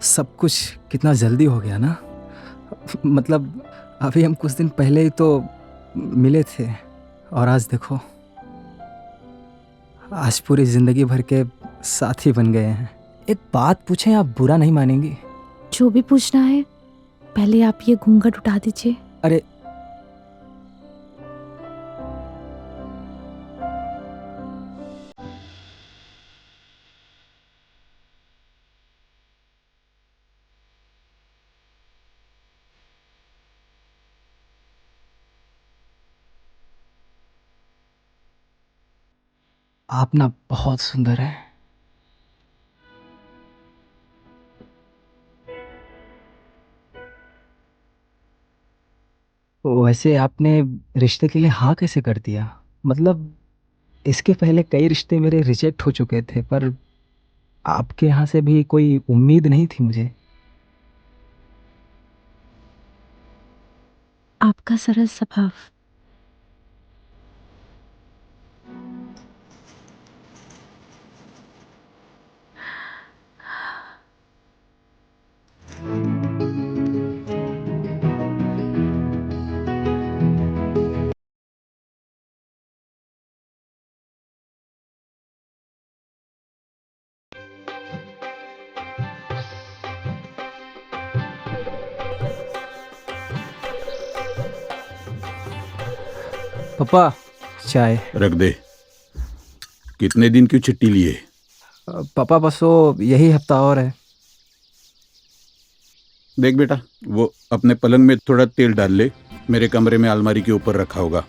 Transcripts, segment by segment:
सब कुछ कितना जल्दी हो गया ना। मतलब अभी हम कुछ दिन पहले ही तो मिले थे और आज देखो, आज पूरी ज़िंदगी भर के साथी बन गए हैं। एक बात पूछें, आप बुरा नहीं मानेंगी? जो भी पूछना है पहले आप ये घूंघट उठा दीजिए। अरे आप ना बहुत सुंदर हैं। वैसे आपने रिश्ते के लिए हाँ कैसे कर दिया? मतलब इसके पहले कई रिश्ते मेरे रिजेक्ट हो चुके थे, पर आपके यहाँ से भी कोई उम्मीद नहीं थी मुझे। आपका सरल स्वभाव। पापा, चाय। रख दे। कितने दिन की छुट्टी लिए? पापा बस वो यही हफ्ता और है। देख बेटा, वो अपने पलंग में थोड़ा तेल डाल ले, मेरे कमरे में अलमारी के ऊपर रखा होगा।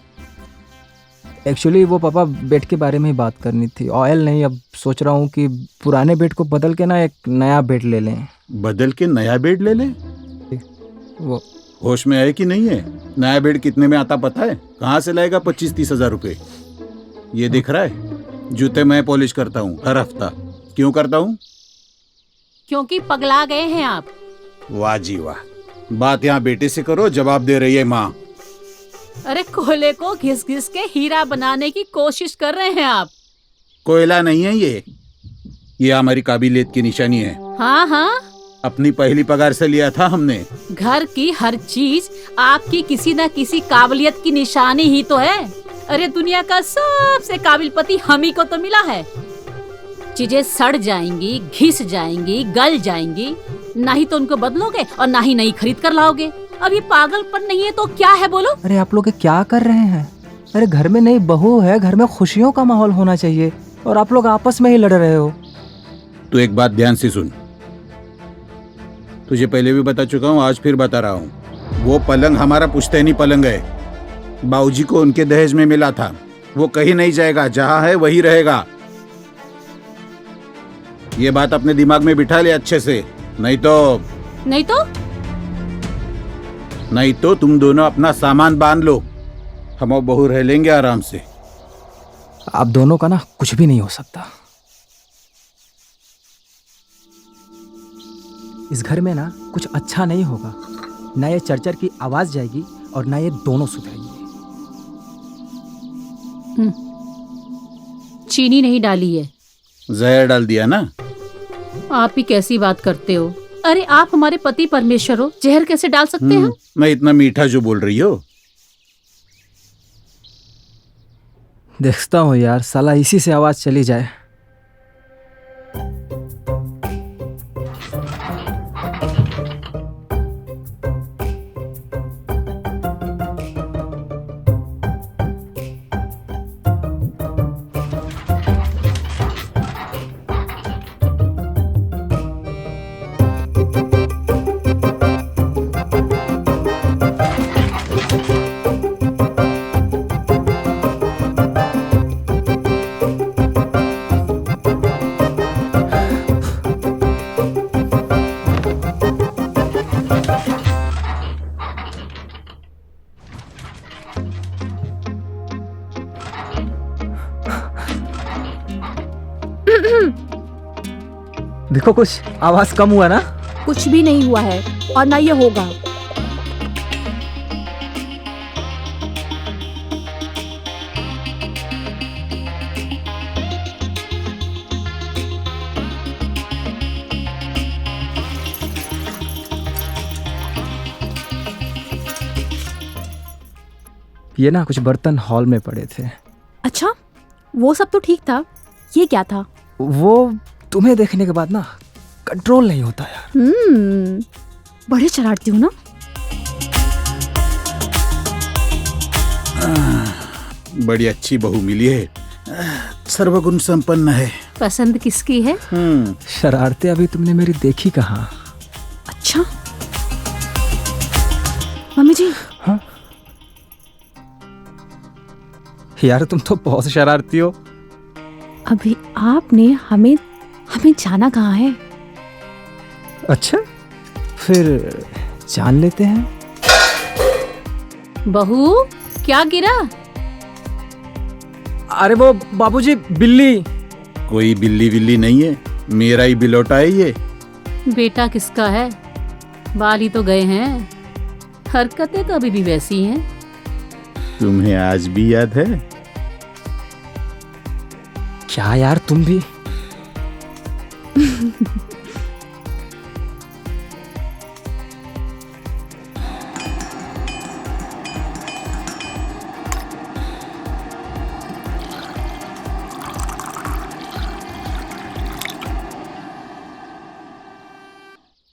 एक्चुअली वो पापा बेड के बारे में ही बात करनी थी, ऑयल नहीं। अब सोच रहा हूँ कि पुराने बेड को बदल के ना एक नया बेड ले लें। बदल के नया बेड ले ले? वो होश में है कि नहीं है? नया बेड कितने में आता पता है? कहाँ से लाएगा 25-30 हजार रुपए? ये दिख रहा है, जूते मैं पॉलिश करता हूँ हर हफ्ता। क्यों करता हूँ? क्योंकि पगला गए हैं आप। वाह जी वाह, बात यहाँ बेटे से करो, जवाब दे रही है माँ। अरे कोयले को घिस घिस के हीरा बनाने की कोशिश कर रहे हैं आप। कोयला नहीं है ये हमारी काबिलियत की निशानी है। हाँ हाँ, अपनी पहली पगार से लिया था हमने। घर की हर चीज आपकी किसी न किसी काबिलियत की निशानी ही तो है। अरे दुनिया का सबसे काबिल पति हम ही को तो मिला है। चीजें सड़ जाएंगी, घिस जाएंगी, गल जाएंगी, ना ही तो उनको बदलोगे और ना ही नई खरीद कर लाओगे। अब ये पागलपन नहीं है तो क्या है बोलो? अरे आप लोग क्या कर रहे हैं? अरे घर में नई बहू है, घर में खुशियों का माहौल होना चाहिए, और आप लोग आपस में ही लड़ रहे हो। तू एक बात ध्यान से सुन, तुझे पहले भी बता चुका हूँ, आज फिर बता रहा हूँ। वो पलंग हमारा पुश्तैनी पलंग है। बाबूजी को उनके दहेज में मिला था। वो कहीं नहीं जाएगा, जहाँ है वही रहेगा। ये बात अपने दिमाग में बिठा ले अच्छे से, नहीं तो तुम दोनों अपना सामान बांध लो। हम और बहू रह लेंगे आराम से। आप दोनों का ना कुछ भी नहीं हो सकता। इस घर में ना कुछ अच्छा नहीं होगा। ना ये चरचर की आवाज जाएगी और ना ये दोनों सुधरेंगे। चीनी नहीं डाली है। जहर डाल दिया ना? आप ही कैसी बात करते हो? अरे आप हमारे पति परमेश्वर हो, जहर कैसे डाल सकते हैं? मैं इतना मीठा जो बोल रही हो। देखता हूँ यार, साला इसी से आवाज चली जाए। देखो कुछ आवाज कम हुआ ना? कुछ भी नहीं हुआ है और ना ये होगा। ये ना कुछ बर्तन हॉल में पड़े थे। अच्छा, वो सब तो ठीक था, ये क्या था? वो तुम्हें देखने के बाद ना कंट्रोल नहीं होता यार। बड़े शरारती हो ना। बड़ी अच्छी बहू मिली है, सर्वगुण संपन्न है। पसंद किसकी है? शरारतें अभी तुमने मेरी देखी कहाँ? अच्छा मम्मी जी। हाँ यार, तुम तो बहुत शरारती हो। अभी आपने हमें जाना कहाँ है? अच्छा, फिर जान लेते हैं। बहू, क्या गिरा? अरे वो बाबूजी, बिल्ली। कोई बिल्ली विल्ली नहीं है, मेरा ही बिलौटा है ये। बेटा किसका है? बाल ही तो गए हैं, हरकतें तो अभी भी वैसी हैं। तुम्हें आज भी याद है? क्या यार, तुम भी।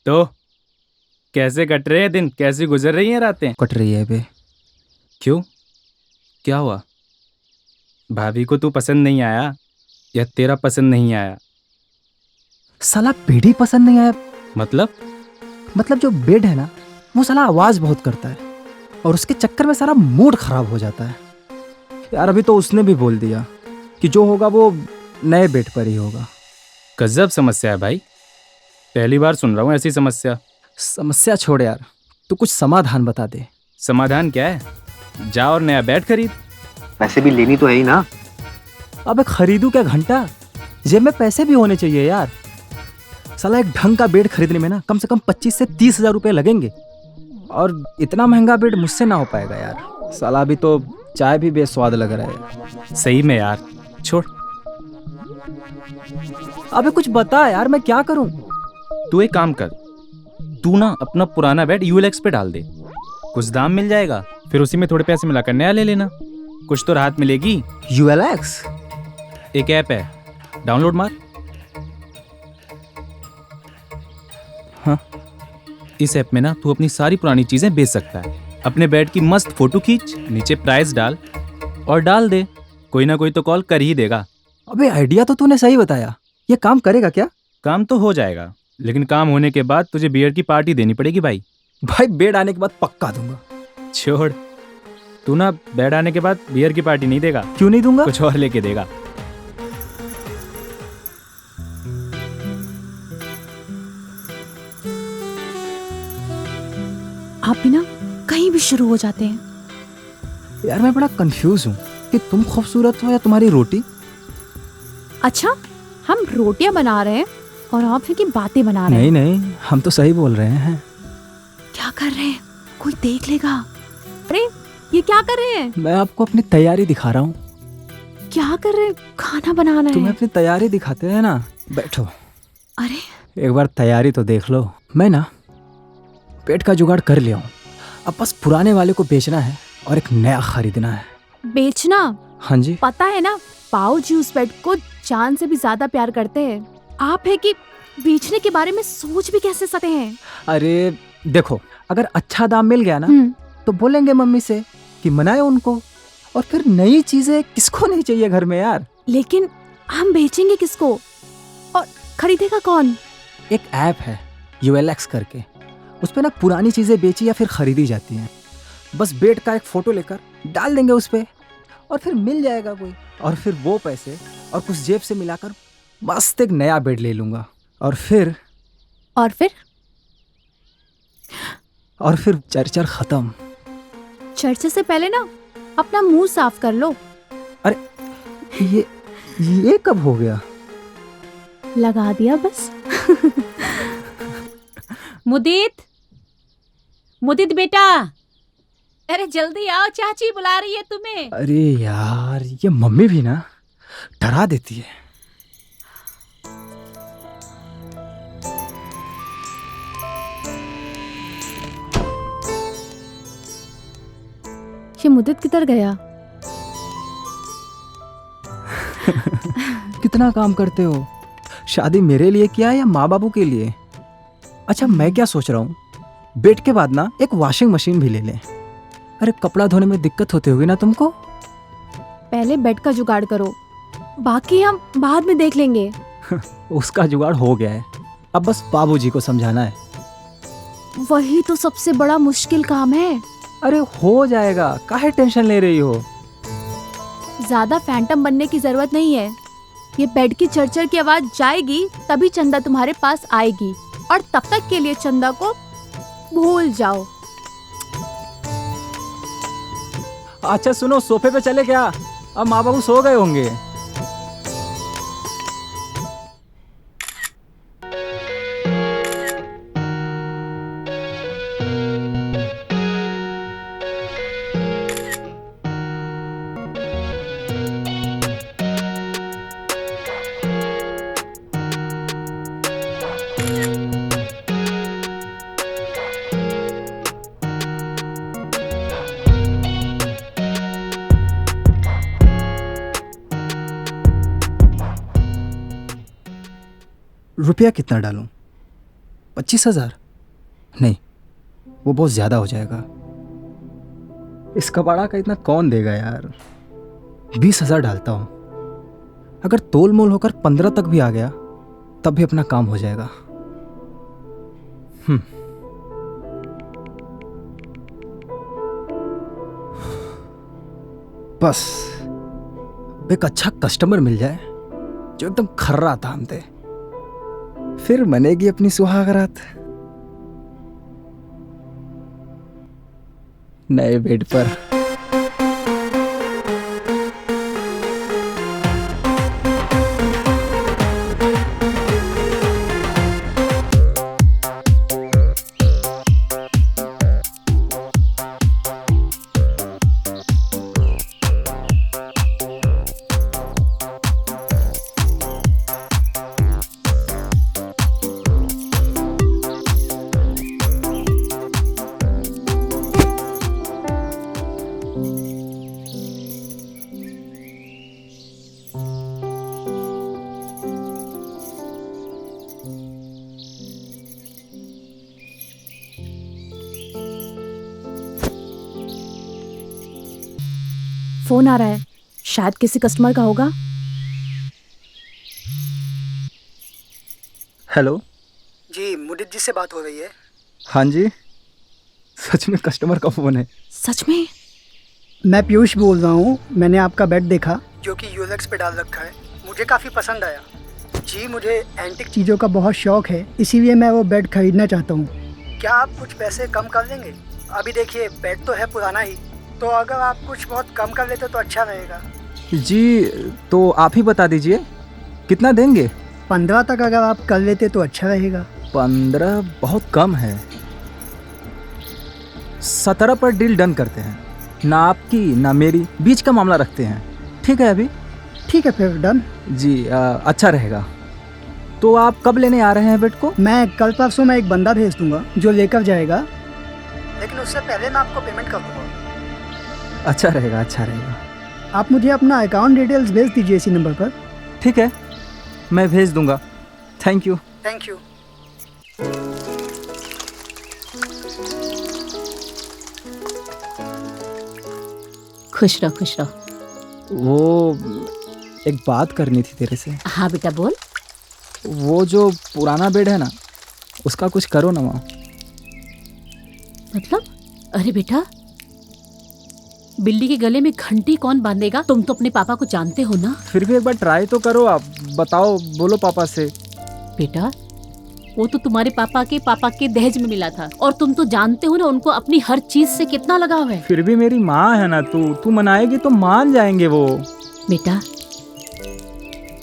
तो कैसे कट रहे हैं दिन, कैसी गुजर रही हैं रातें? कट रही है बे। क्यों, क्या हुआ? भाभी को तू पसंद नहीं आया या तेरा पसंद नहीं आया? साला बेड ही पसंद नहीं आया। मतलब जो बेड है ना, वो साला आवाज बहुत करता है और उसके चक्कर में सारा मूड खराब हो जाता है यार। अभी तो उसने भी बोल दिया कि जो होगा वो नए बेड पर ही होगा। गजब समस्या है भाई, पहली बार सुन रहा हूँ ऐसी समस्या। समस्या छोड़ यार, तू कुछ समाधान बता दे। समाधान क्या है? जा और नया बेड खरीद। पैसे भी लेनी तो है ही ना। अबे खरीदू क्या घंटा, जेब में पैसे भी होने चाहिए यार। साला एक ढंग का बेड खरीदने में ना कम से कम 25 से 30 हजार रुपए लगेंगे, और इतना महंगा बेड मुझसे ना हो पाएगा यार। साला अभी तो चाय भी बेस्वाद लग रहा है। सही में यार, छोड़। अबे कुछ बता यार, मैं क्या करूं? तू एक काम कर, तू ना अपना पुराना बेड यूएलएक्स पे डाल दे, कुछ दाम मिल जाएगा, फिर उसी में थोड़े पैसे मिलाकर नया ले लेना, कुछ तो राहत मिलेगी। यूएलएक्स एक ऐप है, डाउनलोड मार। हाँ। इस ऐप में ना तू अपनी सारी पुरानी चीजें बेच सकता है। अपने बेड की मस्त फोटो खींच, नीचे प्राइस डाल और डाल दे, कोई ना कोई तो कॉल कर ही देगा। अबे आइडिया तो तूने सही बताया, ये काम करेगा क्या? काम तो हो जाएगा, लेकिन काम होने के बाद तुझे बियर की पार्टी देनी पड़ेगी भाई। भाई बेड आने के बाद पक्का दूंगा। छोड़, तू ना बेड आने के बाद बियर की पार्टी नहीं देगा। क्यों नहीं दूंगा? कुछ और लेके देगा। आप भी ना कहीं भी शुरू हो जाते हैं। यार मैं बड़ा कंफ्यूज हूँ कि तुम खूबसूरत हो या तुम्हारी रोटी। अच्छा, हम रोटियां बना रहे हैं और आप फिर की बातें बना रहे हैं। नहीं नहीं, हम तो सही बोल रहे हैं। क्या कर रहे हैं? कोई देख लेगा। अरे ये क्या कर रहे हैं? मैं आपको अपनी तैयारी दिखा रहा हूँ। क्या कर रहे हैं? खाना बनाना है। तुम्हें अपनी तैयारी दिखाते हैं ना, बैठो। अरे एक बार तैयारी तो देख लो। मैं ना पेट का जुगाड़ कर लिया हूँ, अब बस पुराने वाले को बेचना है और एक नया खरीदना है। बेचना? हाँ जी। पता है ना, पाओ जी उस बेड को जान से भी ज्यादा प्यार करते हैं। आप है कि बेचने के बारे में सोच भी कैसे सकते हैं? अरे देखो, अगर अच्छा दाम मिल गया ना हम्म, तो बोलेंगे मम्मी से कि मनाए उनको, और फिर नई चीजें किसको नहीं चाहिए घर में यार। लेकिन हम बेचेंगे किसको और खरीदेगा कौन? एक ऐप है यूएलएक्स करके, उस पे ना पुरानी चीजें बेची या फिर खरीदी जाती हैं। बस बेड का एक फोटो लेकर डाल देंगे उस पे और फिर मिल जाएगा कोई, और फिर वो पैसे और कुछ जेब से मिलाकर मस्त एक नया बेड ले लूंगा। और फिर चर्चा खत्म। चर्चा से पहले ना अपना मुंह साफ कर लो। ये कब हो गया? लगा दिया बस। मुदित बेटा, अरे जल्दी आओ, चाची बुला रही है तुम्हें। अरे यार, ये मम्मी भी ना डरा देती है। ये मुद्दत किधर गया? कितना काम करते हो? शादी मेरे लिए किया या माँ बाबू के लिए? अच्छा मैं क्या सोच रहा हूँ, बेड के बाद ना एक वॉशिंग मशीन भी ले लें। अरे कपड़ा धोने में दिक्कत होती होगी ना तुमको। पहले बेड का जुगाड़ करो, बाकी हम बाद में देख लेंगे। उसका जुगाड़ हो गया है, अब बस बाबूजी को समझाना है। वही तो सबसे बड़ा मुश्किल काम है। अरे हो जाएगा, काहे टेंशन ले रही हो? ज्यादा फैंटम बनने की जरूरत नहीं है। ये बेड की चरचर की आवाज जाएगी तभी चंदा तुम्हारे पास आएगी, और तब तक के लिए चंदा को भूल जाओ। अच्छा सुनो, सोफे पे चले क्या? अब माँ बाबू सो गए होंगे। रुपया कितना डालूं? 25,000? नहीं, वो बहुत ज्यादा हो जाएगा। इस कबाड़ा का इतना कौन देगा यार। 20,000 डालता हूं। अगर तोल मोल होकर 15 तक भी आ गया तब भी अपना काम हो जाएगा। बस एक अच्छा कस्टमर मिल जाए जो एकदम खर्रा दाम दे, फिर बनेगी अपनी सुहागरात। नए बेड पर। फोन आ रहा है, शायद किसी कस्टमर का होगा। हेलो जी, मुदित जी से बात हो रही है। हाँ जी, सच में कस्टमर का फोन है। सच में? मैं पीयूष बोल रहा हूँ। मैंने आपका बेड देखा जो कि यूलेक्स पे डाल रखा है, मुझे काफ़ी पसंद आया। जी, मुझे एंटिक चीज़ों का बहुत शौक है, इसीलिए मैं वो बेड खरीदना चाहता हूँ। क्या आप कुछ पैसे कम कर लेंगे? अभी देखिए, बेड तो है पुराना ही, तो अगर आप कुछ बहुत कम कर लेते तो अच्छा रहेगा। जी तो आप ही बता दीजिए कितना देंगे। 15 तक अगर आप कर लेते तो अच्छा रहेगा। 15 बहुत कम है। 17 पर डील डन करते हैं। ना आपकी ना मेरी, बीच का मामला रखते हैं। ठीक है अभी? ठीक है फिर डन। जी अच्छा रहेगा। तो आप कब लेने आ रहे हैं बेड को? मैं कल परसों में एक बंदा भेज दूंगा जो लेकर जाएगा, लेकिन उससे पहले मैं आपको पेमेंट कर दूंगा। अच्छा रहेगा, अच्छा रहेगा। आप मुझे अपना अकाउंट डिटेल्स भेज दीजिए इसी नंबर पर। ठीक है, मैं भेज दूंगा। Thank you. Thank you. खुश रहो, खुश रहो। वो एक बात करनी थी तेरे से। हाँ बेटा बोल। वो जो पुराना बेड है ना, उसका कुछ करो ना माँ। मतलब? अरे बेटा, बिल्ली के गले में घंटी कौन बांधेगा? तुम तो अपने पापा को जानते हो ना। फिर भी एक बार ट्राई तो करो। आप बताओ, बोलो पापा से। बेटा, वो तो तुम्हारे पापा के दहेज में मिला था, और तुम तो जानते हो ना उनको अपनी हर चीज से कितना लगाव है। फिर भी मेरी माँ है ना, तू मनाएगी तो मान जाएंगे वो। बेटा,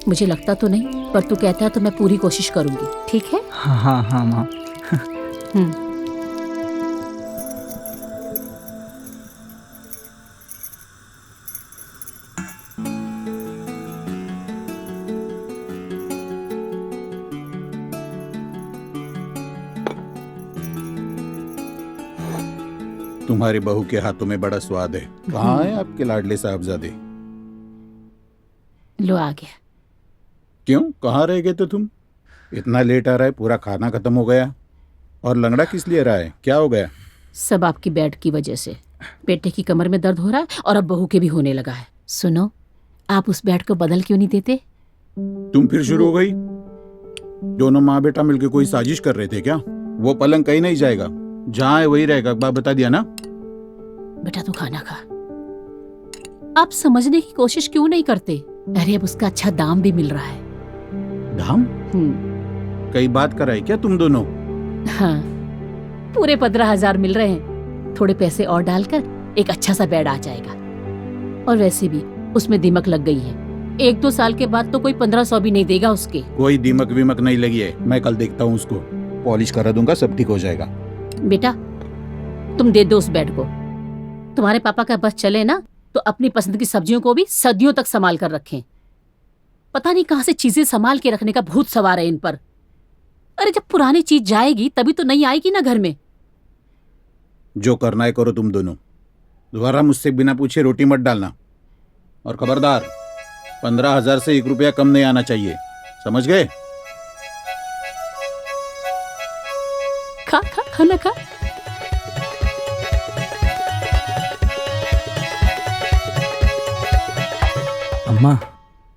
मुझे लगता तो नहीं, पर तू कहता है तो मैं पूरी कोशिश करूंगी। ठीक है? हाँ हाँ हाँ माँ। तुम्हारी बहू के हाथों में बड़ा स्वाद है। कहाँ है आपके लाडले साहबजादे? लो आ गया। क्यों, कहाँ रह गए थे तुम? इतना लेट आ रहा है, पूरा खाना खत्म हो गया। और लंगड़ा किस लिए रहा है, क्या हो गया? सब आपकी बेड की वजह से। बेटे की कमर में दर्द हो रहा है और अब बहू के भी होने लगा है। सुनो, आप उस बेड को बदल क्यों नहीं देते? तुम फिर शुरू हो गई? दोनों माँ बेटा मिलकर कोई साजिश कर रहे थे क्या? वो पलंग कहीं नहीं जाएगा, जहाँ है वही रहेगा। एक बार बता दिया ना। बेटा तू खाना खा। आप समझने की कोशिश क्यों नहीं करते? अरे अब उसका अच्छा दाम भी मिल रहा है। धाम? कई बात कराई क्या तुम दोनों? हाँ, पूरे 15,000 मिल रहे हैं। थोड़े पैसे और डालकर एक अच्छा सा बेड आ जाएगा। और वैसे भी उसमें दीमक लग गई है। 1-2 साल के बाद तो कोई 1500 भी नहीं देगा उसके। कोई दीमक वीमक नहीं लगी है, मैं कल देखता हूँ उसको, पॉलिश करा दूंगा, सब ठीक हो जाएगा। बेटा तुम दे दो उस बेड को। तुम्हारे पापा का बस चले ना तो अपनी पसंद की सब्जियों को भी सदियों तक संभाल कर रखें। पता नहीं कहां से चीजें संभाल के रखने का भूत सवार है इन पर। अरे जब पुरानी चीज जाएगी तभी तो नई आएगी ना घर में। जो करना है करो तुम दोनों। दोबारा मुझसे बिना पूछे रोटी मत डालना। और खबरदार, 15,000 से 1 रुपया कम नहीं आना चाहिए, समझ गए? खा खा खाना खा। अम्मा,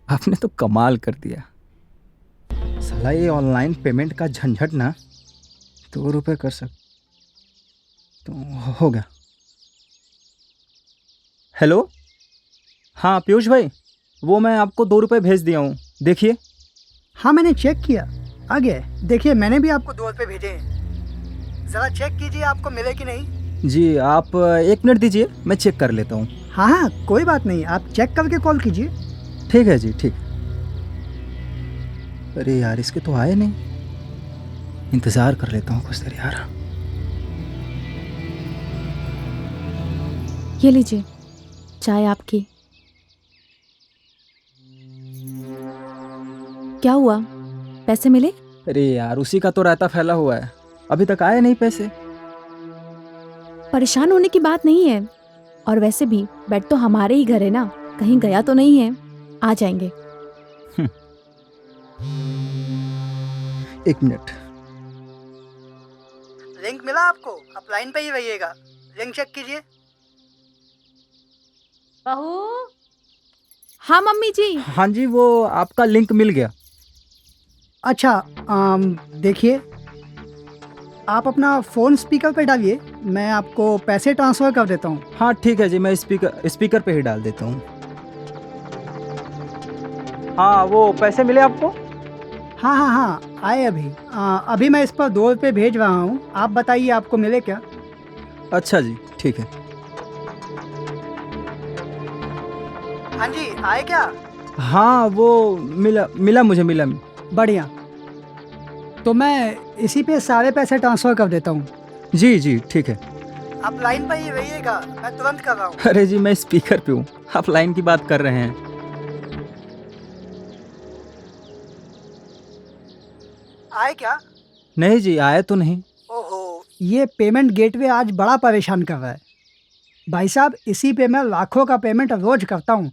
आपने तो कमाल कर दिया। साला ये ऑनलाइन पेमेंट का झंझट ना 2 रुपये कर सक तो हो गया। हेलो, हाँ पीयूष भाई, वो मैं आपको 2 रुपये भेज दिया हूँ, देखिए। हाँ मैंने चेक किया, आ गया है। देखिए मैंने भी आपको 2 रुपये भेजे हैं, ज़रा चेक कीजिए आपको मिले कि नहीं। जी आप 1 मिनट दीजिए, मैं चेक कर लेता हूँ। हाँ हाँ कोई बात नहीं, आप चेक करके कॉल कीजिए। ठीक है जी, ठीक। अरे यार इसके तो आए नहीं, इंतज़ार कर लेता हूँ कुछ देर यार। ये लीजिए चाय आपकी। क्या हुआ, पैसे मिले? अरे यार उसी का तो रायता फैला हुआ है, अभी तक आए नहीं पैसे। परेशान होने की बात नहीं है, और वैसे भी बेड तो हमारे ही घर है ना, कहीं गया तो नहीं है, आ जाएंगे। 1 मिनट। लिंक मिला आपको? आप लाइन पे ही रहिएगा, लिंक चेक कीजिए। बहू। हाँ मम्मी जी। हाँ जी, वो आपका लिंक मिल गया। अच्छा देखिए, आप अपना फ़ोन स्पीकर पे डालिए, मैं आपको पैसे ट्रांसफ़र कर देता हूँ। हाँ ठीक है जी, मैं स्पीकर पे ही डाल देता हूँ। हाँ वो पैसे मिले आपको? हाँ हाँ हाँ आए अभी। अभी मैं इस पर 2 रुपये भेज रहा हूँ, आप बताइए आपको मिले क्या? अच्छा जी, ठीक है। हाँ जी आए क्या? हाँ वो मिला मुझे मिला। बढ़िया, तो मैं इसी पे सारे पैसे ट्रांसफ़र कर देता हूँ। जी जी ठीक है। आप लाइन पर ही रहिएगा, मैं तुरंत कर रहा हूँ। अरे जी मैं स्पीकर पे हूँ, आप लाइन की बात कर रहे हैं। आए क्या? नहीं जी, आए तो नहीं। ओहो, ये पेमेंट गेटवे आज बड़ा परेशान कर रहा है। भाई साहब इसी पे मैं लाखों का पेमेंट रोज करता हूँ,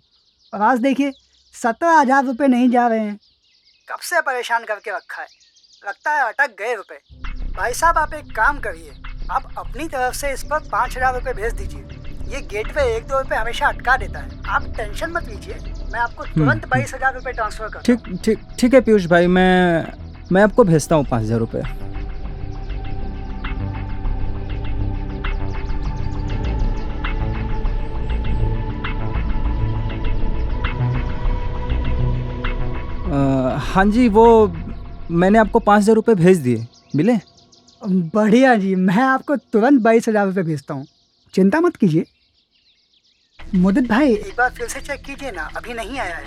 और आज देखिए 17,000 रुपये नहीं जा रहे हैं। कब से परेशान करके रखा है, लगता है अटक गए रुपए। भाई साहब आप एक काम करिए, आप अपनी तरफ से इस पर 5,000 रुपये भेज दीजिए। ये गेटवे 1-2 रुपये हमेशा अटका देता है, आप टेंशन मत लीजिए, मैं आपको तुरंत 22,000 रुपये ट्रांसफ़र कर। ठीक है पीयूष भाई, मैं आपको भेजता हूँ 5,000 रुपये। हाँ जी, वो मैंने आपको 5,000 रुपये भेज दिए, मिले? बढ़िया जी, मैं आपको तुरंत 22,000 रुपये भेजता हूँ, चिंता मत कीजिए। मुदित भाई एक बार फिर से चेक कीजिए ना, अभी नहीं आया है।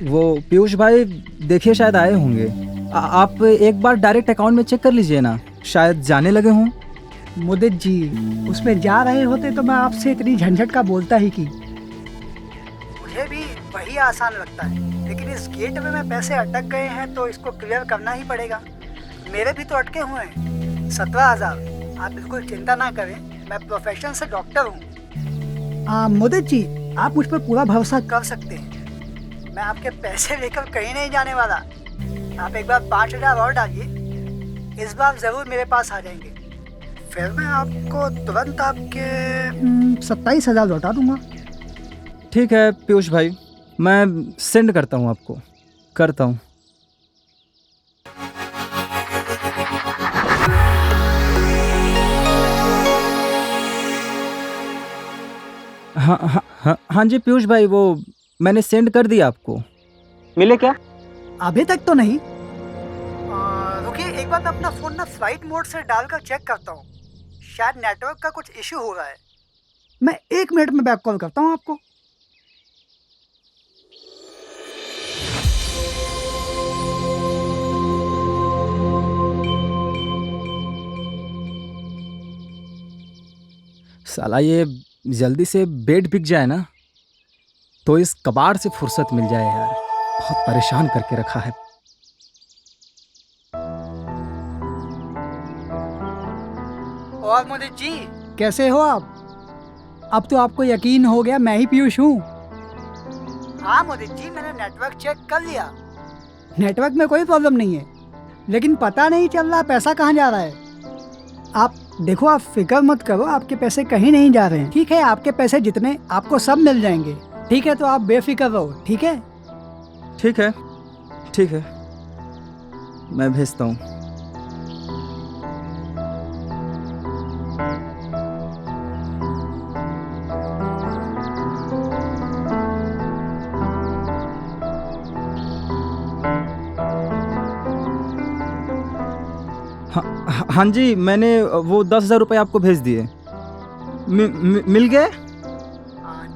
वो पीयूष भाई देखिए शायद आए होंगे, आप एक बार डायरेक्ट अकाउंट में चेक कर लीजिए ना, शायद जाने लगे हों। मुदित जी उसमें जा रहे होते तो मैं आपसे इतनी झंझट का बोलता ही कि। मुझे भी वही आसान लगता है, लेकिन इस गेट में पैसे अटक गए हैं तो इसको क्लियर करना ही पड़ेगा। मेरे भी तो अटके हुए हैं 17,000। आप बिल्कुल चिंता ना करें, मैं प्रोफेशन से डॉक्टर हूँ। मुदित जी, आप मुझ पर पूरा भरोसा कर सकते हैं। मैं आपके पैसे लेकर कहीं नहीं जाने वाला। आप एक बार 5,000 और डालिए, इस बार ज़रूर मेरे पास आ जाएंगे। फिर मैं आपको तुरंत आपके 27,000 लौटा दूंगा। ठीक है पीयूष भाई, मैं सेंड करता हूँ आपको, करता हूँ। हाँ जी पीयूष भाई, वो मैंने सेंड कर दिया आपको। मिले क्या? अभी तक तो नहीं। रुकिए, एक बार मैं अपना फ़ोन ना फ्लाइट मोड से डालकर चेक करता हूँ। शायद नेटवर्क का कुछ इशू हो रहा है। मैं 1 मिनट में बैक कॉल करता हूँ आपको। साला ये जल्दी से बेड बिक जाए ना तो इस कबाड़ से फुर्सत मिल जाए यार, बहुत परेशान करके रखा है। और मोदित जी, कैसे हो आप? अब तो आपको यकीन हो गया मैं ही पीयूष हूँ। हाँ मोदित जी, मैंने नेटवर्क चेक कर लिया। नेटवर्क में कोई प्रॉब्लम नहीं है, लेकिन पता नहीं चल रहा पैसा कहाँ जा रहा है। आप देखो, आप फिक्र मत करो, आपके पैसे कहीं नहीं जा रहे हैं। ठीक है, आपके पैसे जितने आपको सब मिल जाएंगे। ठीक है, तो आप बेफिक्र रहो। ठीक है? ठीक है, ठीक है, मैं भेजता हूँ। हाँ जी, मैंने वो 10,000 रुपये आपको भेज दिए। मिल गए?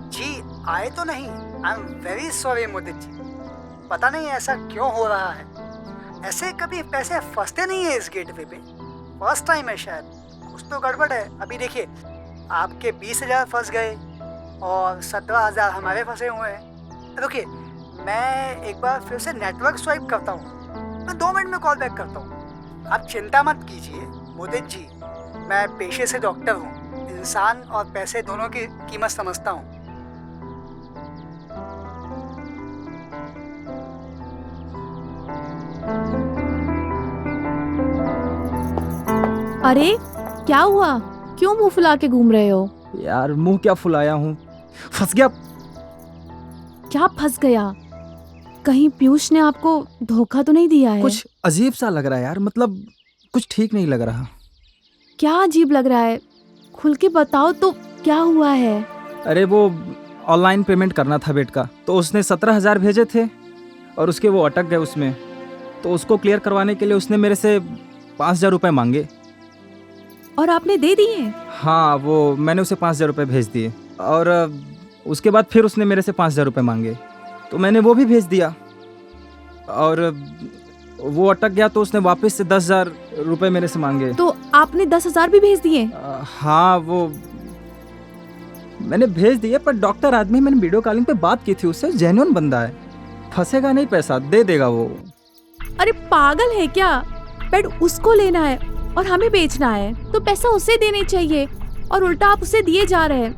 जी आए तो नहीं। आई एम वेरी सॉरी मोदित जी, पता नहीं ऐसा क्यों हो रहा है। ऐसे कभी पैसे फंसते नहीं है इस गेटवे पे। फर्स्ट टाइम है शायद, कुछ तो गड़बड़ है। अभी देखिए, आपके 20,000 फंस गए और 17,000 हमारे फंसे हुए हैं। रुकिए, मैं एक बार फिर से नेटवर्क स्वाइप करता हूँ। मैं 2 मिनट में कॉल बैक करता हूँ। आप चिंता मत कीजिए मोदित जी, मैं पेशे से डॉक्टर हूँ। इंसान और पैसे दोनों की कीमत समझता हूँ। अरे क्या हुआ, क्यों मुंह फुला के घूम रहे हो? यार मुंह क्या फुलाया हूँ, फंस गया। क्या फंस गया? कहीं पीयूष ने आपको धोखा तो नहीं दिया है? कुछ अजीब सा लग रहा है यार, मतलब कुछ ठीक नहीं लग रहा। क्या अजीब लग रहा है? खुल के बताओ तो, क्या हुआ है? अरे वो ऑनलाइन पेमेंट करना था बेड का, तो उसने 17,000 भेजे थे और उसके वो अटक गए उसमें। तो उसको क्लियर करवाने के लिए उसने मेरे से 5,000 रुपये मांगे। और आपने दे दिए? हाँ, वो मैंने उसे 5,000 रुपये भेज दिए और उसके बाद फिर उसने मेरे से 5,000 रुपये मांगे, तो मैंने वो भी भेज दिया। और वो अटक गया तो उसने वापस से 10,000 रुपये मेरे से मांगे। तो आपने 10,000 भी भेज दिए? हाँ, वो मैंने भेज दिए, पर डॉक्टर आदमी, मैंने वीडियो कॉलिंग पे बात की थी उससे, जेन्युइन बंदा है, फंसेगा नहीं, पैसा दे देगा वो। अरे पागल है क्या? बेड उसको लेना है और हमें बेचना है, तो पैसा उसे देने चाहिए और उल्टा आप उसे दिए जा रहे हैं।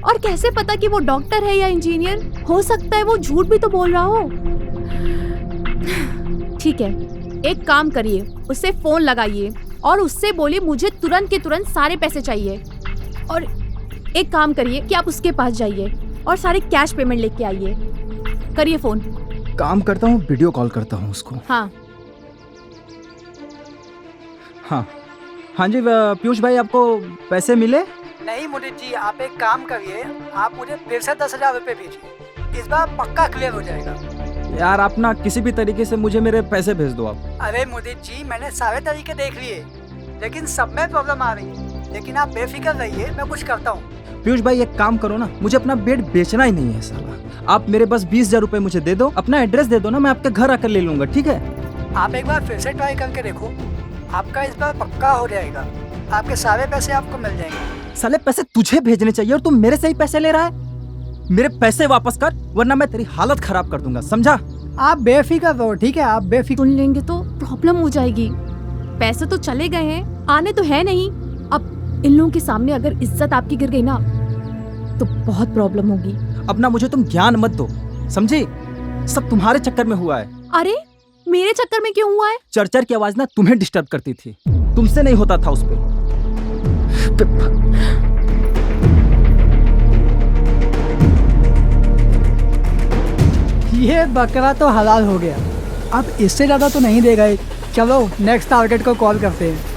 और कैसे पता कि वो डॉक्टर है या इंजीनियर? हो सकता है वो झूठ भी तो बोल रहा हो। ठीक है, एक काम करिए, उससे फोन लगाइए और उससे बोलिए मुझे तुरंत के तुरंत सारे पैसे चाहिए। और एक काम करिए कि आप उसके पास जाइए और सारे कैश पेमेंट लेके आइए। करिए फोन। काम करता हूँ, वीडियो कॉल करता हूँ उसको। हाँ हाँ हाँ जी पीयूष भाई, आपको पैसे मिले? नहीं मोदित जी, आप एक काम करिए, आप मुझे फिर से 10,000 रुपये भेजिए। इस बार पक्का क्लियर हो जाएगा। यार आप ना किसी भी तरीके से मुझे मेरे पैसे भेज दो आप। अरे मोदित जी, मैंने सारे तरीके देख लिए, लेकिन सब में प्रॉब्लम आ रही है। लेकिन आप बेफिक्र रहिए, मैं कुछ करता हूँ। पीयूष भाई एक काम करो ना, मुझे अपना बेड बेचना ही नहीं है साला। आप मेरे बस 20,000 रुपये मुझे दे दो, अपना एड्रेस दे दो ना, मैं आपके घर आकर ले लूंगा। ठीक है? आप एक बार फिर से ट्राई करके देखो, आपका इस बार पक्का हो जाएगा। आपके सारे पैसे आपको मिल जाएंगे। साले पैसे तुझे भेजने चाहिए और तुम मेरे से ही पैसे ले रहा है। मेरे पैसे वापस कर, वरना मैं तेरी हालत खराब कर दूंगा, समझा? आप बेफिक्र रहो, ठीक है? आप बेफिक्र। सुन लेंगे तो प्रॉब्लम हो जाएगी। पैसे तो चले गए हैं, आने तो है नहीं। अब इन लोगों के सामने अगर इज्जत आपकी गिर गई ना तो बहुत प्रॉब्लम होगी। अपना मुझे तुम ज्ञान मत दो, समझे? सब तुम्हारे चक्कर में हुआ है। अरे मेरे चक्कर में क्यों हुआ है? चरचर की आवाज ना तुम्हें डिस्टर्ब करती थी, तुमसे नहीं होता था उस पे। ये बकरा तो हलाल हो गया, अब इससे ज़्यादा तो नहीं देगा ये। चलो नेक्स्ट टारगेट को कॉल करते हैं।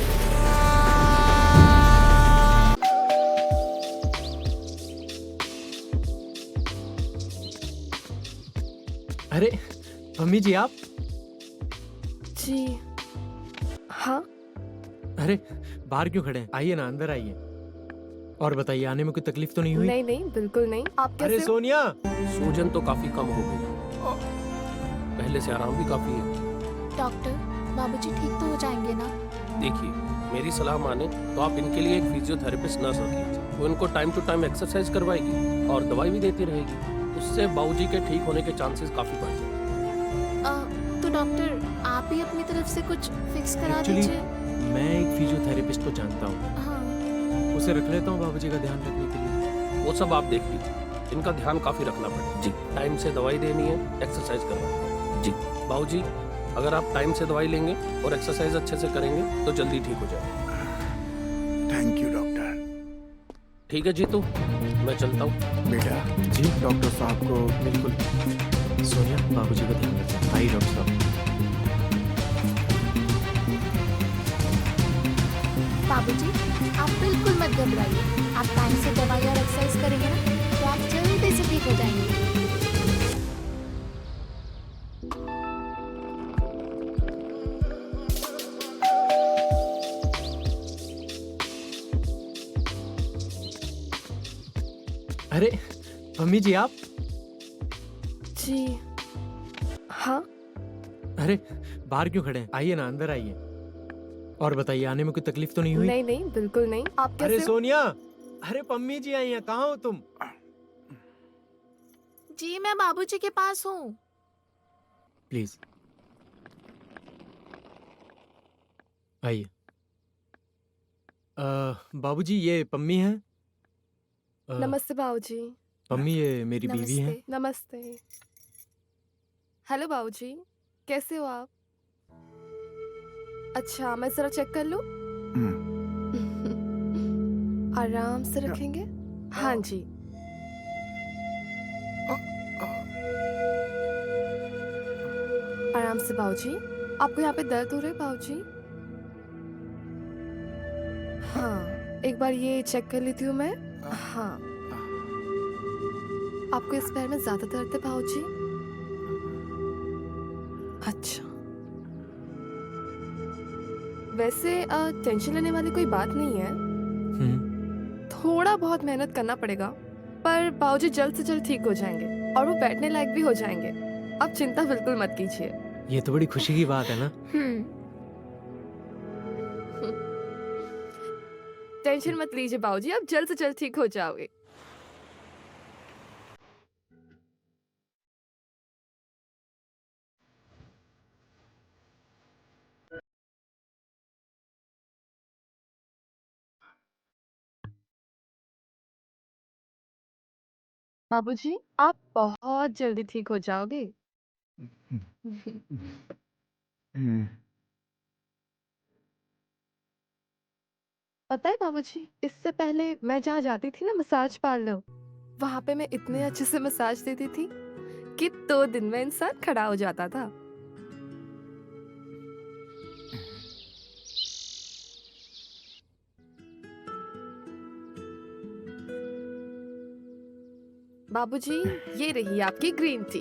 अरे मम्मी जी आप? जी हाँ। अरे बाहर क्यों खड़े हैं? आइए ना, अंदर आइए। और बताइए, आने में कोई तकलीफ तो नहीं हुई? नहीं नहीं बिल्कुल नहीं। आप अरे कैसे हो? सोनिया, सूजन तो काफी कम हो गई, पहले से आराम भी काफी है। डॉक्टर, बाबूजी ठीक तो हो जाएंगे ना? देखिए, मेरी सलाह माने तो आप इनके लिए एक फिजियोथेरेपिस्ट नर्स रख लीजिए। वो इनको टाइम टू टाइम एक्सरसाइज करवाएगी और दवाई भी देती रहेगी। उससे बाबूजी के ठीक होने के चांसेस काफी बढ़ जाएंगे। तो डॉक्टर आप ही अपनी तरफ से कुछ फिक्स करा Actually, दीजिए। मैं एक फिजियोथेरेपिस्ट को जानता हूँ, हाँ। उसे रख लेता हूँ बाबूजी का ध्यान रखने के लिए। वो सब आप देख लीजिए, इनका ध्यान काफी रखना पड़ेगा। जी, टाइम से दवाई देनी है, एक्सरसाइज करवानी है। जी बाबूजी, अगर आप टाइम से दवाई लेंगे और एक्सरसाइज अच्छे से करेंगे तो जल्दी ठीक हो जाएगा। Thank you doctor. ठीक है जीतू, मैं चलता हूँ। बेटा जी डॉक्टर साहब को बिल्कुल। सोनिया, बाबूजी का ध्यान रखें। आइए डॉक्टर साहब। बाबूजी आप बिल्कुल मत घबराइए, आप टाइम से दवाई और एक्सरसाइज करेंगे ना तो आप जल्दी से ठीक हो जाएंगे। अरे मम्मी जी आप? जी हाँ। अरे बाहर क्यों खड़े हैं? आइए ना, अंदर आइए। और बताइए, आने में कोई तकलीफ तो नहीं हुई? नहीं नहीं बिल्कुल नहीं। आप अरे कैसे हो? सोनिया, अरे पम्मी जी आई हैं, कहाँ हो तुम? जी मैं बाबूजी के पास हूँ। प्लीज आइए। बाबूजी, ये पम्मी है। नमस्ते बाबूजी। पम्मी, ये मेरी बीवी है। नमस्ते नमस्ते। हेलो बाबूजी, कैसे हो आप? अच्छा, मैं जरा चेक कर लूं। आराम से रखेंगे। हाँ जी। आराम से बाबूजी। आपको यहाँ पे दर्द हो रहा है बाबूजी? हाँ, एक बार ये चेक कर लेती हूँ मैं। हाँ, आपको इस पैर में ज्यादा दर्द है बाबूजी? अच्छा, वैसे टेंशन लेने वाली कोई बात नहीं है। थोड़ा बहुत मेहनत करना पड़ेगा, पर बाबूजी जल्द से जल्द ठीक हो जाएंगे और वो बैठने लायक भी हो जाएंगे। आप चिंता बिल्कुल मत कीजिए। ये तो बड़ी खुशी की बात है ना। टेंशन मत लीजिए बाबूजी, आप जल्द से जल्द ठीक हो जाओगे। बाबूजी, आप बहुत जल्दी ठीक हो जाओगे। पता है बाबूजी, इससे पहले मैं जहाँ जाती थी ना मसाज पार्लर, वहां पे मैं इतने अच्छे से मसाज देती थी कि 2 दिन में इंसान खड़ा हो जाता था। बाबूजी, ये रही आपकी ग्रीन टी,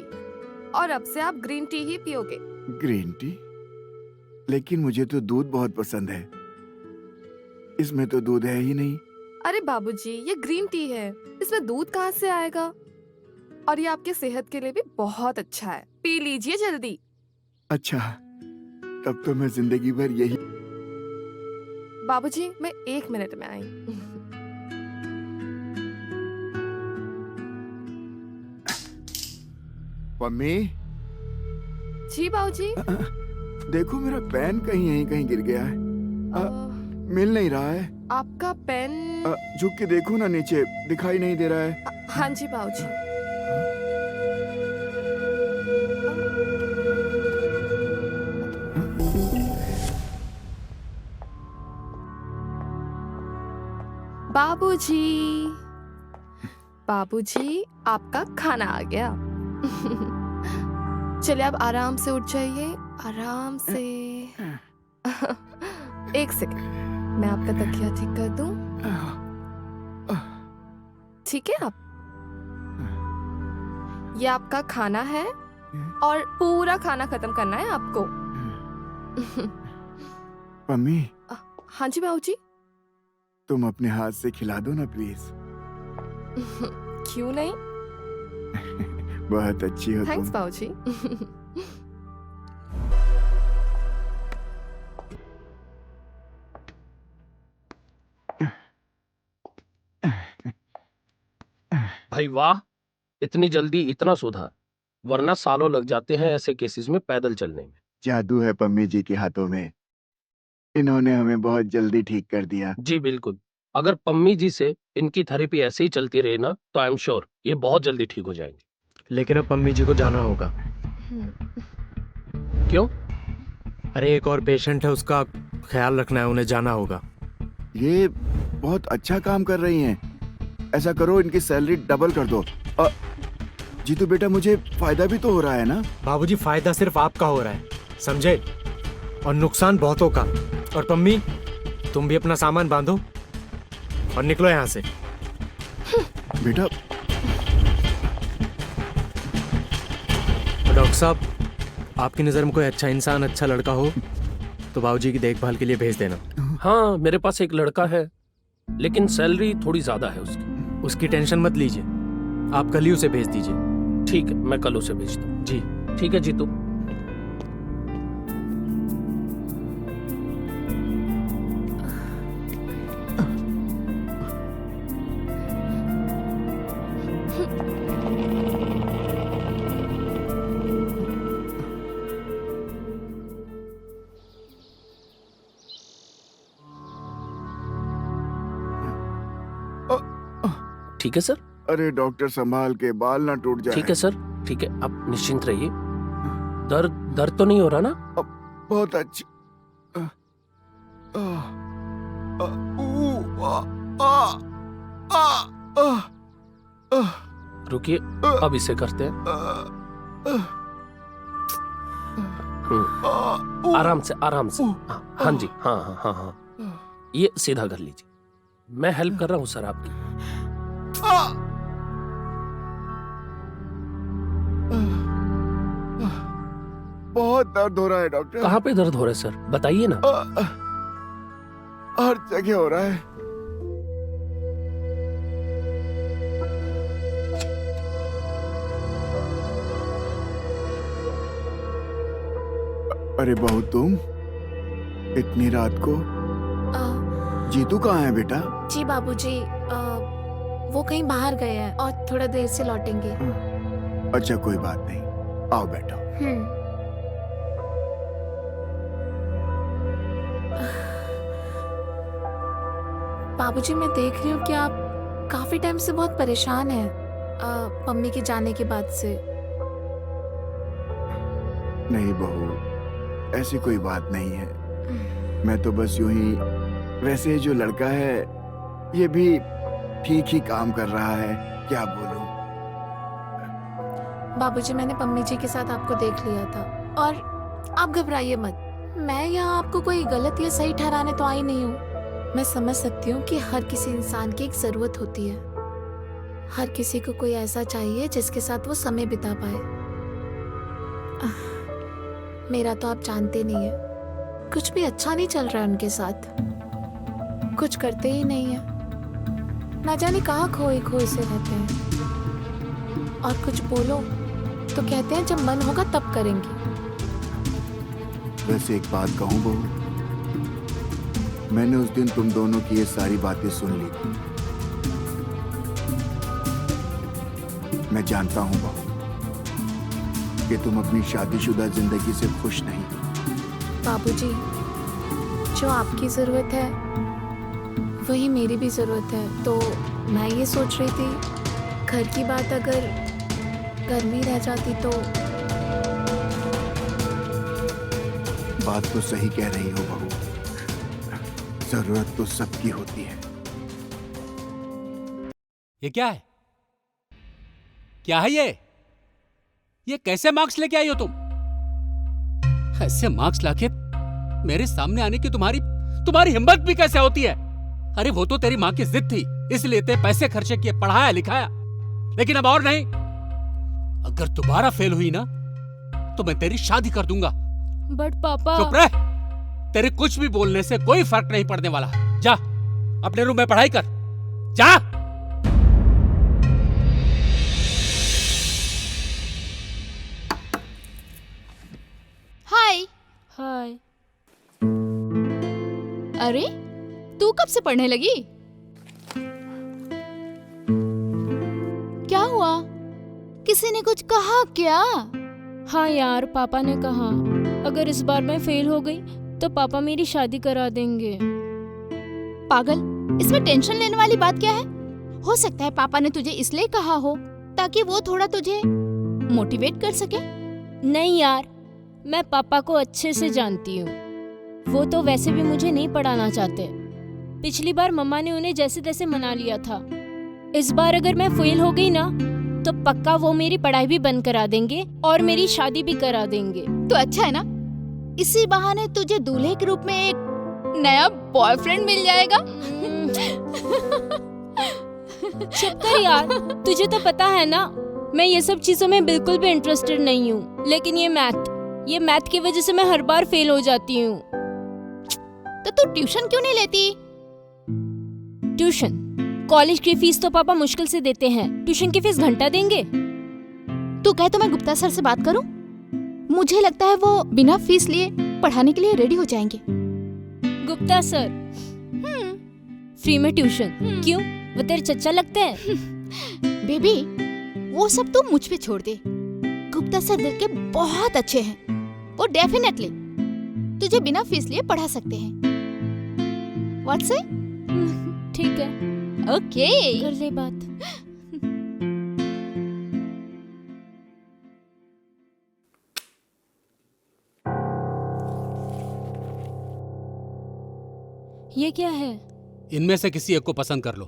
और अब से आप ग्रीन टी ही पियोगे। Green tea? लेकिन मुझे तो दूध बहुत पसंद है। इसमें तो दूध है ही नहीं। अरे बाबूजी, ये ग्रीन टी है, इसमें दूध कहाँ से आएगा? और ये आपके सेहत के लिए भी बहुत अच्छा है, पी लीजिए जल्दी। अच्छा, तब तो मैं जिंदगी भर यही। बाबूजी, मैं 1 मिनट में आई। मम्मी, जी बाबूजी। देखो मेरा पेन कहीं यहीं कहीं गिर गया है। मिल नहीं रहा है। आपका पेन। झुक के देखो ना नीचे, दिखाई नहीं दे रहा है। हाँ जी बाबूजी। बाबूजी, बाबूजी, आपका खाना आ गया। चलिए आप आराम से उठ जाइए, आराम से। एक सेकंड, मैं आपका तकिया ठीक कर दूं। ठीक है आप? ये आपका खाना है और पूरा खाना खत्म करना है आपको। मम्मी, हाँ जी बाबूजी। तुम अपने हाथ से खिला दो ना प्लीज। क्यों नहीं? बहुत अच्छी हो थैंक्स तुम। बाबूजी। भाई वाह, इतनी जल्दी इतना सुधार, वरना सालों लग जाते हैं ऐसे केसेस में पैदल चलने में। जादू है पम्मी जी के हाथों में, इन्होंने हमें बहुत जल्दी ठीक कर दिया। जी बिल्कुल, अगर पम्मी जी से इनकी थेरेपी ऐसे ही चलती रही ना तो आई एम श्योर ये बहुत जल्दी ठीक हो जाएंगे। लेकिन अब पम्मी जी को जाना होगा। क्यों? अरे एक और पेशेंट है, उसका ख्याल रखना है, उन्हें जाना होगा। ये बहुत अच्छा काम कर रही हैं। ऐसा करो, इनकी सैलरी डबल कर दो। जीतू बेटा, मुझे फायदा भी तो हो रहा है ना। बाबूजी, फायदा सिर्फ आपका हो रहा है, समझे, और नुकसान बहुतों का। और पम्मी, तुम भी अपना सामान बांधो और निकलो यहाँ से। बेटा, डॉक्टर साहब, आपकी नज़र में कोई अच्छा इंसान, अच्छा लड़का हो तो बाबूजी की देखभाल के लिए भेज देना। हाँ, मेरे पास एक लड़का है, लेकिन सैलरी थोड़ी ज्यादा है उसकी। उसकी टेंशन मत लीजिए, आप कल ही उसे भेज दीजिए। ठीक है, मैं कल उसे भेजता हूँ। जी ठीक है जीतू। ठीक है सर। अरे डॉक्टर, संभाल के, बाल ना टूट जाए। ठीक है सर, ठीक है, आप निश्चिंत रहिए। दर्द तो नहीं हो रहा ना? बहुत अच्छी। रुकिए, अब इसे करते हैं। आराम से, आराम से। हाँ जी, हाँ हाँ हाँ हाँ, ये सीधा कर लीजिए। मैं हेल्प कर रहा हूँ सर आपकी। बहुत दर्द हो रहा है डॉक्टर। कहाँ पे दर्द हो रहा है सर, बताइए ना। हर जगह हो रहा है। अरे बहू, तुम इतनी रात को? जीतू कहाँ है बेटा? जी बाबूजी, वो कहीं बाहर गए हैं और थोड़ा देर से लौटेंगे। अच्छा, कोई बात नहीं, आओ बैठो। बाबूजी, मैं देख रही हूँ कि आप काफी टाइम से बहुत परेशान हैं मम्मी के जाने के बाद से। नहीं बहू, ऐसी कोई बात नहीं है। मैं तो बस यूं ही, वैसे जो लड़का है ये भी ठीक ही काम कर रहा है, क्या बोलूं। बाबूजी, मैंने पम्मी जी के साथ आपको देख लिया था और आप घबराइए मत। मैं यहाँ आपको कोई गलत या सही ठहराने तो आई नहीं हूँ। मैं समझ सकती हूँ कि हर किसी इंसान की एक जरूरत होती है। हर किसी को कोई ऐसा चाहिए जिसके साथ वो समय बिता पाए। मेरा तो आप जानते नहीं है, कुछ भी अच्छा नहीं चल रहा है उनके साथ। कुछ करते ही नहीं है, ना जाने कहाँ खोए खोए से रहते हैं। और कुछ बोलो तो कहते हैं जब मन होगा तब करेंगे। वैसे एक बात कहूँ बहू, मैंने उस दिन तुम दोनों की ये सारी बातें सुन ली। मैं जानता हूँ बहू कि तुम अपनी शादीशुदा जिंदगी से खुश नहीं। बाबूजी, जो आपकी ज़रूरत है वही मेरी भी ज़रूरत है। तो मैं ये सोच रही थी घर की बात अगर घर में ही रह जाती तो। बात तो सही कह रही हो बहू, जरूरत तो सबकी होती है। ये क्या है? क्या है ये कैसे मार्क्स लेके आई हो तुम? ऐसे मार्क्स लाके मेरे सामने आने की तुम्हारी हिम्मत भी कैसे होती है? अरे वो तो तेरी माँ की जिद थी, इसलिए ते पैसे खर्चे किए, पढ़ाया लिखाया, लेकिन अब और नहीं। अगर दोबारा फेल हुई ना तो मैं तेरी शादी कर दूंगा। बट पापा। चुप रह, तेरे कुछ भी बोलने से कोई फर्क नहीं पड़ने वाला। जा अपने रूम में पढ़ाई कर, जा। हाय। हाय। अरे तू कब से पढ़ने लगी? क्या हुआ? किसी ने कुछ कहा क्या? हाँ यार, पापा ने कहा अगर इस बार मैं फेल हो गई तो पापा मेरी शादी करा देंगे। पागल, इसमें टेंशन लेने वाली बात क्या है? हो सकता है पापा ने तुझे इसलिए कहा हो ताकि वो थोड़ा तुझे मोटिवेट कर सके। नहीं यार, मैं पापा को अच्छे से जानती हूँ। वो तो वैसे भी मुझे नहीं पढ़ाना चाहते। पिछली बार मम्मा ने उन्हें जैसे तैसे मना लिया था। इस बार अगर मैं फेल हो गई ना तो पक्का वो मेरी पढ़ाई भी बंद करा देंगे और मेरी शादी भी करा देंगे। तो अच्छा है ना, इसी बहाने तुझे दूल्हे के रूप में एक नया बॉयफ्रेंड मिल जाएगा। चुप कर यार, तुझे तो पता है ना मैं ये सब चीजों में बिल्कुल भी इंटरेस्टेड नहीं हूँ। लेकिन ये मैथ की वजह से मैं हर बार फेल हो जाती हूँ। तो तू ट्यूशन क्यों नहीं लेती? ट्यूशन? कॉलेज की फीस तो पापा मुश्किल से देते हैं, ट्यूशन की फीस घंटा देंगे। तू कहे तो मैं गुप्ता सर से बात करूं? मुझे लगता है वो बिना फीस लिए पढ़ाने के लिए रेडी हो जाएंगे। गुप्ता सर? फ्री में ट्यूशन? क्यों, वो तेरे चच्चा लगते हैं? बेबी, वो सब तू मुझ पे छोड़ दे। गुप्ता सर दिल के बहुत अच्छे हैं। वो डेफिनेटली तुझे बिना फीस लिए पढ़ा सकते हैं। व्हाट से? ठीक है, ओके, कर ले बात। ये क्या है? इनमें से किसी एक को पसंद कर लो,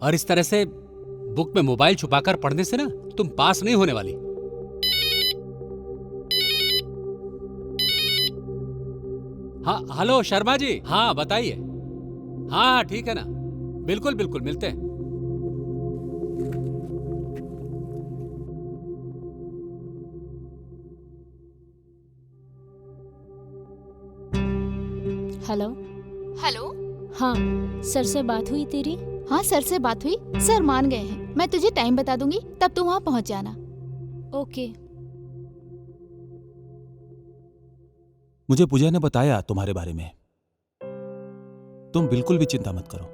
और इस तरह से बुक में मोबाइल छुपाकर पढ़ने से ना तुम पास नहीं होने वाली। हाँ हेलो शर्मा जी, हाँ बताइए। हाँ ठीक है ना, बिल्कुल बिल्कुल मिलते हैं। हेलो। हेलो। हाँ, सर से बात हुई तेरी? हाँ सर से बात हुई, सर मान गए हैं। मैं तुझे टाइम बता दूंगी, तब तू वहाँ पहुँच जाना। ओके। मुझे पूजा ने बताया तुम्हारे बारे में। तुम बिल्कुल भी चिंता मत करो,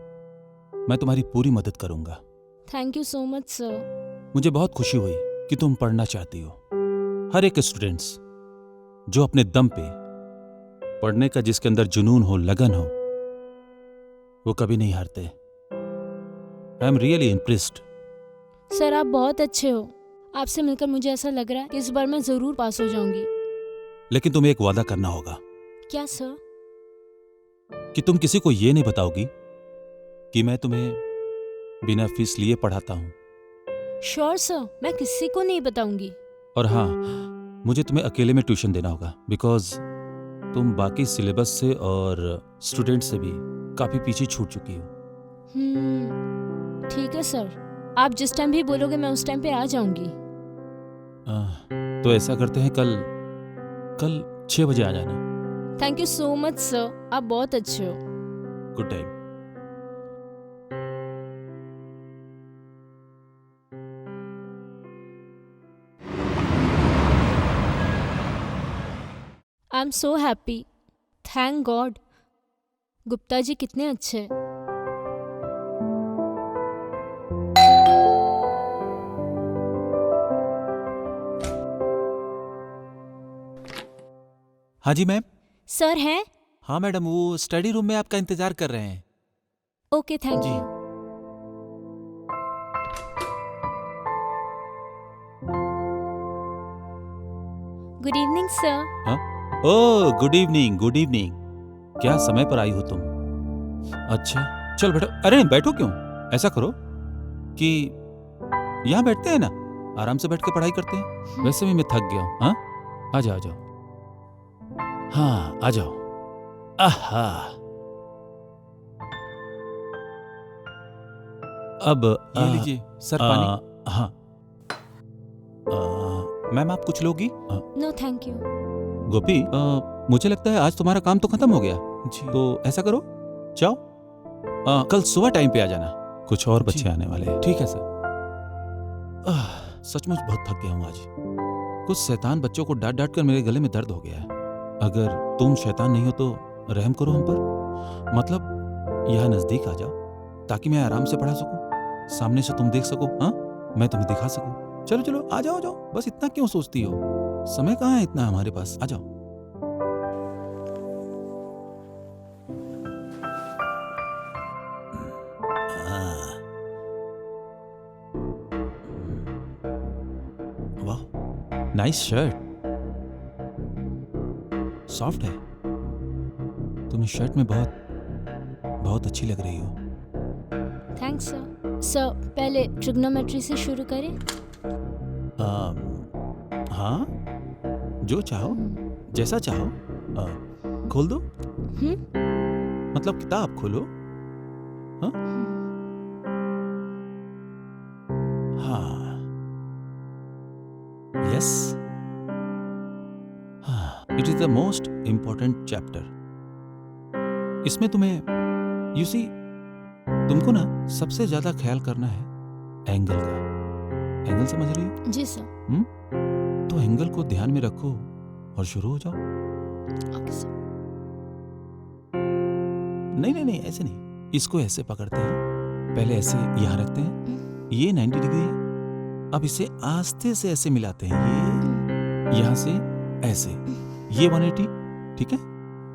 मैं तुम्हारी पूरी मदद करूंगा। Thank you so much sir. मुझे बहुत खुशी हुई कि तुम पढ़ना चाहती हो। हर एक स्टूडेंट्स जो अपने दम पे पढ़ने का, जिसके अंदर जुनून हो, लगन हो, वो कभी नहीं हारते। I am really impressed. Sir आप बहुत अच्छे हो। आपसे मिलकर मुझे ऐसा लग रहा है कि इस बार मैं जरूर पास हो जाऊंगी। लेकिन तुम्हें एक वादा करना होगा। क्या सर? कि तुम किसी को ये नहीं बताओगी कि मैं तुम्हें बिना फीस लिए पढ़ाता हूं। श्योर सर, मैं किसी को नहीं बताऊंगी। और हाँ, मुझे तुम्हें अकेले में ट्यूशन देना होगा, बिकॉज तुम बाकी सिलेबस से और स्टूडेंट से भी काफी पीछे छूट चुकी हो। ठीक है सर, आप जिस टाइम भी बोलोगे मैं उस टाइम पे आ जाऊंगी। तो ऐसा करते हैं, कल 6 बजे आ जाना। Thank you so much sir, आप बहुत अच्छे हो। Good time. I am so happy. Thank God. Gupta ji कितने अच्छे हैं। हाँ जी मैम। सर हैं? हाँ मैडम, वो स्टडी रूम में आपका इंतजार कर रहे हैं। Okay, thank you. Good evening sir. हाँ? Oh good evening, good evening. क्या समय पर आई हो तुम? अच्छा चल बैठो। अरे बैठो क्यों, ऐसा करो कि यहाँ बैठते हैं ना, आराम से बैठ के पढ़ाई करते हैं। वैसे भी मैं थक गया हूँ। हाँ आ जाओ, आ जाओ। हाँ आ जाओ। आहा, अब ये लीजिए सर पानी। हाँ मैम, आप कुछ लोगी? No thank you. गोपी, मुझे लगता है आज तुम्हारा काम तो खत्म हो गया जी। तो ऐसा करो, जाओ कल सुबह टाइम पे आ जाना, कुछ और बच्चे आने वाले हैं। ठीक है सर। सचमुच बहुत थक गया हूँ आज। कुछ शैतान बच्चों को डांट डांट कर मेरे गले में दर्द हो गया है। अगर तुम शैतान नहीं हो तो रहम करो हम पर। मतलब यहाँ नजदीक आ जाओ ताकि मैं आराम से पढ़ा सकूं, सामने से तुम देख सको। हाँ, मैं तुम्हें दिखा सकूं। चलो चलो आ जाओ, जाओ। बस इतना क्यों सोचती हो, समय कहाँ है इतना हमारे पास। आ जाओ। वाह, नाइस शर्ट, सॉफ्ट है। तुम इस शर्ट में बहुत अच्छी लग रही हो। Thanks sir. सर पहले ट्रिग्नोमेट्री से शुरू करें? हाँ, जो चाहो, जैसा चाहो। खोल दो। मतलब किताब खोलो। हाँ हाँ, yes. It is the most important chapter. इसमें तुम्हें यू सी, तुमको ना सबसे ज्यादा ख्याल करना है एंगल का। एंगल समझ रही हो? जी सर। तो एंगल को ध्यान में रखो और शुरू हो जाओ। Okay sir. नहीं, ऐसे नहीं। इसको ऐसे पकड़ते हैं, पहले ऐसे यहाँ रखते हैं, ये 90 डिग्री है। अब इसे आस्ते से ऐसे मिलाते हैं, ये यहाँ से ऐसे, ये 180, ठीक है।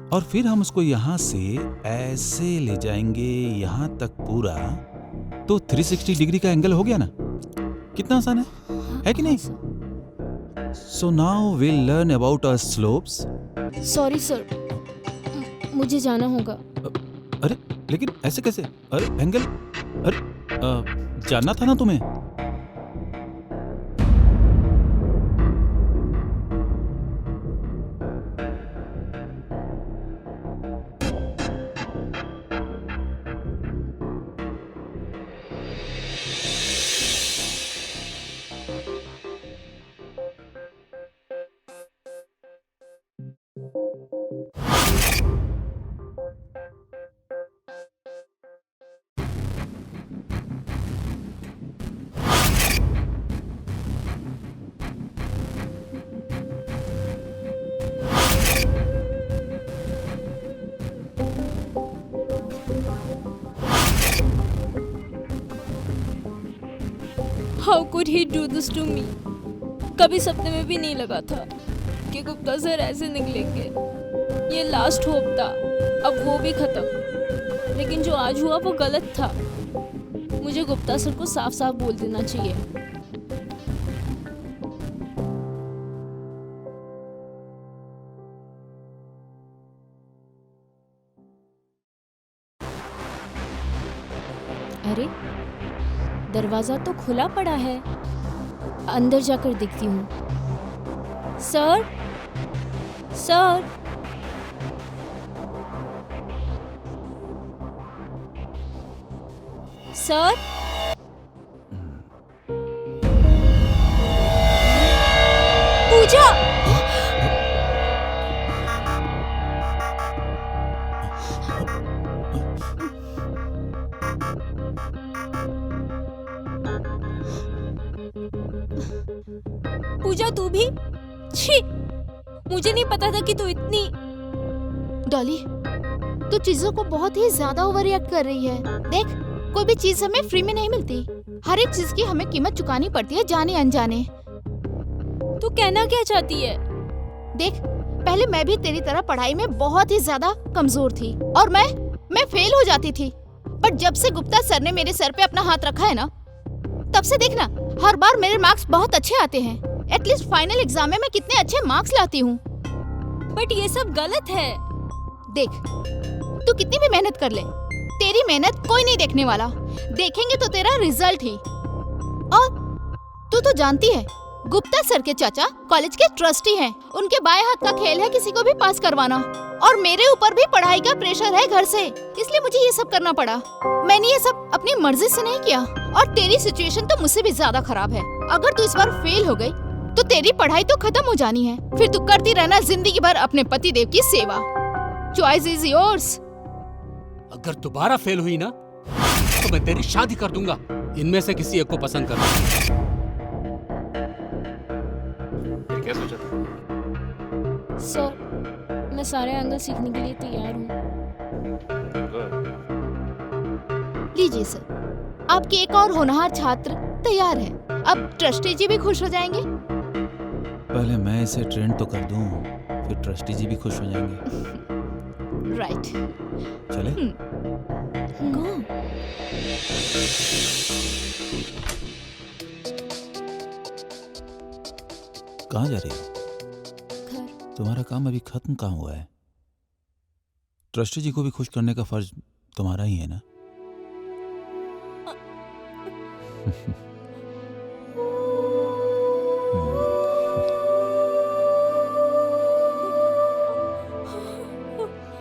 और फिर हम उसको यहाँ से ऐसे ले जाएंगे यहाँ तक पूरा, तो 360 डिग्री का एंगल हो गया ना। कितना आसान है कि नहीं? So now we'll learn about our slopes. Sorry sir, मुझे जाना होगा। अरे लेकिन ऐसे कैसे? अरे एंगल, अरे जानना था ना तुम्हें। How could he do this to me? कभी सपने में भी नहीं लगा था कि गुप्ता सर ऐसे निकलेंगे। ये लास्ट होप था, अब वो भी खत्म। लेकिन जो आज हुआ वो गलत था। मुझे गुप्ता सर को साफ साफ बोल देना चाहिए। अरे दरवाजा तो खुला पड़ा है, अंदर जाकर देखती हूँ। सर, सर, सर, पूजा। पूजा तू भी? छी, मुझे नहीं पता था कि तू इतनी। डॉली, तू चीजों को बहुत ही ज्यादा ओवर रिएक्ट कर रही है। देख, कोई भी चीज हमें फ्री में नहीं मिलती। हर एक चीज की हमें कीमत चुकानी पड़ती है, जाने अनजाने। तू कहना क्या चाहती है? देख, पहले मैं भी तेरी तरह पढ़ाई में बहुत ही ज्यादा कमजोर थी और मैं फेल हो जाती थी। पर जब से गुप्ता सर ने मेरे सर पे अपना हाथ रखा है ना, तब से देखना हर बार मेरे मार्क्स बहुत अच्छे आते हैं। एटलीस्ट फाइनल एग्जाम में मैं कितने अच्छे मार्क्स लाती हूँ। बट ये सब गलत है। देख, तू कितनी भी मेहनत कर ले, तेरी मेहनत कोई नहीं देखने वाला। देखेंगे तो तेरा रिजल्ट ही। और तू तो जानती है, गुप्ता सर के चाचा कॉलेज के ट्रस्टी हैं। उनके बाएं हाथ का खेल है किसी को भी पास करवाना। और मेरे ऊपर भी पढ़ाई का प्रेशर है घर से, इसलिए मुझे ये सब करना पड़ा। मैंने ये सब अपनी मर्जी से नहीं किया। और तेरी सिचुएशन तो मुझसे भी ज्यादा खराब है। अगर तू इस बार फेल हो गई तो तेरी पढ़ाई तो खत्म हो जानी है। फिर तू करती रहना जिंदगी भर अपने पति देव की सेवा। Choice is yours. अगर दोबारा फेल हुई ना तो मैं तेरी शादी कर दूंगा। इनमें से किसी एक को पसंद करना। क्या सोचा था? सर, मैं सारे एंगल सीखने के लिए तैयार हूँ। लीजिए सर, आपके एक और होनहार छात्र तैयार है। अब ट्रस्टी जी भी खुश हो जाएंगे। पहले मैं इसे ट्रेन तो कर दूं, फिर ट्रस्टी जी भी खुश हो जाएंगे। राइट। चले? गो। कहाँ जा रही हो? घर। तुम्हारा काम अभी खत्म कहाँ हुआ है? ट्रस्टी जी को भी खुश करने का फर्ज तुम्हारा ही है ना?